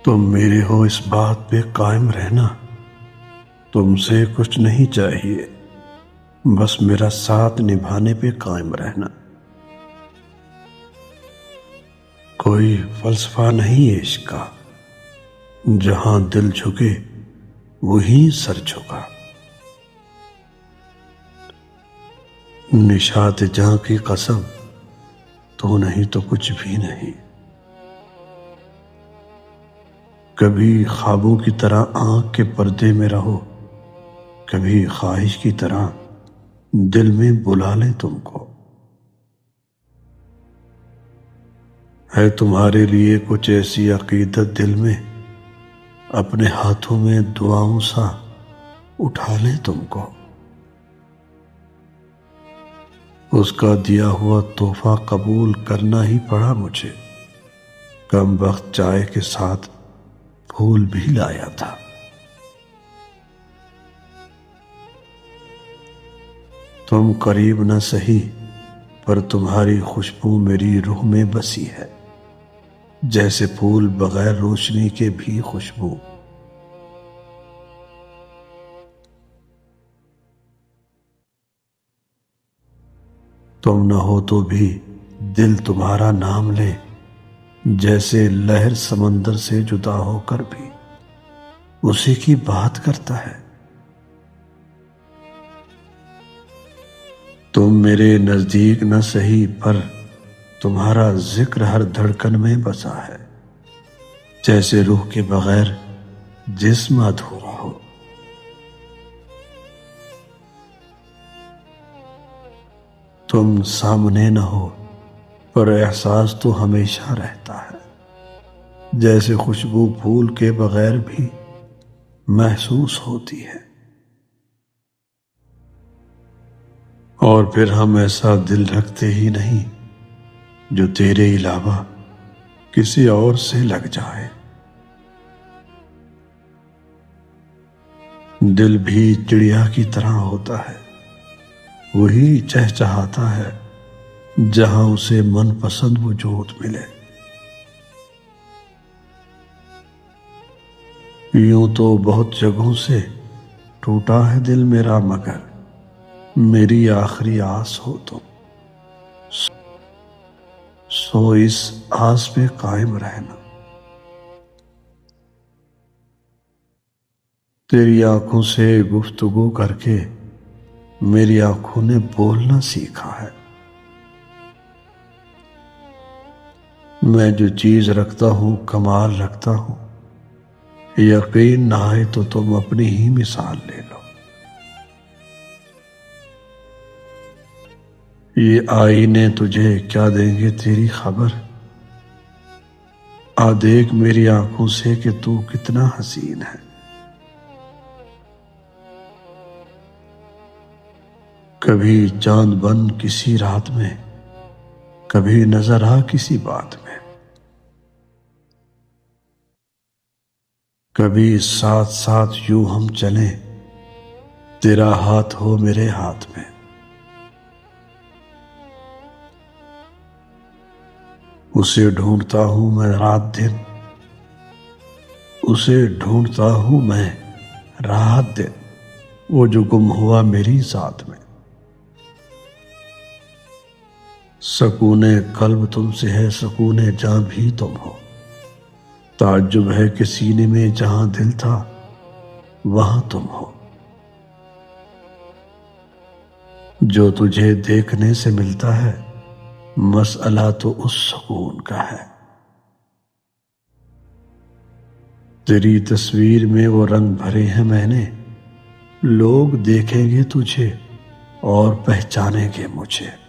تم میرے ہو اس بات پہ قائم رہنا، تم سے کچھ نہیں چاہیے، بس میرا ساتھ نبھانے پہ قائم رہنا۔ کوئی فلسفہ نہیں ہے عشق کا، جہاں دل جھکے وہیں سر جھکا۔ نشاط جہاں کی قسم، تو نہیں تو کچھ بھی نہیں۔ کبھی خوابوں کی طرح آنکھ کے پردے میں رہو، کبھی خواہش کی طرح دل میں بلا لے تم کو۔ ہے تمہارے لیے کچھ ایسی عقیدت دل میں، اپنے ہاتھوں میں دعاؤں سا اٹھا لے تم کو۔ اس کا دیا ہوا تحفہ قبول کرنا ہی پڑا مجھے، کم وقت چائے کے ساتھ پھول بھی لایا تھا۔ تم قریب نہ سہی، پر تمہاری خوشبو میری روح میں بسی ہے، جیسے پھول بغیر روشنی کے بھی خوشبو۔ تم نہ ہو تو بھی دل تمہارا نام لے، جیسے لہر سمندر سے جدا ہو کر بھی اسی کی بات کرتا ہے۔ تم میرے نزدیک نہ سہی، پر تمہارا ذکر ہر دھڑکن میں بسا ہے، جیسے روح کے بغیر جسم ادھورا ہو۔ تم سامنے نہ ہو، پر احساس تو ہمیشہ رہتا ہے، جیسے خوشبو پھول کے بغیر بھی محسوس ہوتی ہے۔ اور پھر ہم ایسا دل رکھتے ہی نہیں جو تیرے علاوہ کسی اور سے لگ جائے۔ دل بھی چڑیا کی طرح ہوتا ہے، وہی چہچہاتا ہے جہاں اسے من پسند وجود ملے۔ یوں تو بہت جگہوں سے ٹوٹا ہے دل میرا، مگر میری آخری آس ہو تم، سو اس آس پہ قائم رہنا۔ تیری آنکھوں سے گفتگو کر کے میری آنکھوں نے بولنا سیکھا ہے۔ میں جو چیز رکھتا ہوں کمال رکھتا ہوں، یقین نہ آئے تو تم اپنی ہی مثال لے لو۔ یہ آئینے تجھے کیا دیں گے تیری خبر، آ دیکھ میری آنکھوں سے کہ تو کتنا حسین ہے۔ کبھی چاند بن کسی رات میں، کبھی نظر آ کسی بات میں، کبھی ساتھ ساتھ یوں ہم چلیں، تیرا ہاتھ ہو میرے ہاتھ میں۔ اسے ڈھونڈتا ہوں میں رات دن، اسے ڈھونڈتا ہوں میں رات دن، وہ جو گم ہوا میری ذات میں۔ سکون قلب تم سے ہے، سکون جاں بھی تم ہو، تعجب ہے کہ سینے میں جہاں دل تھا وہاں تم ہو۔ جو تجھے دیکھنے سے ملتا ہے، مسئلہ تو اس سکون کا ہے۔ تیری تصویر میں وہ رنگ بھرے ہیں میں نے، لوگ دیکھیں گے تجھے اور پہچانیں گے مجھے۔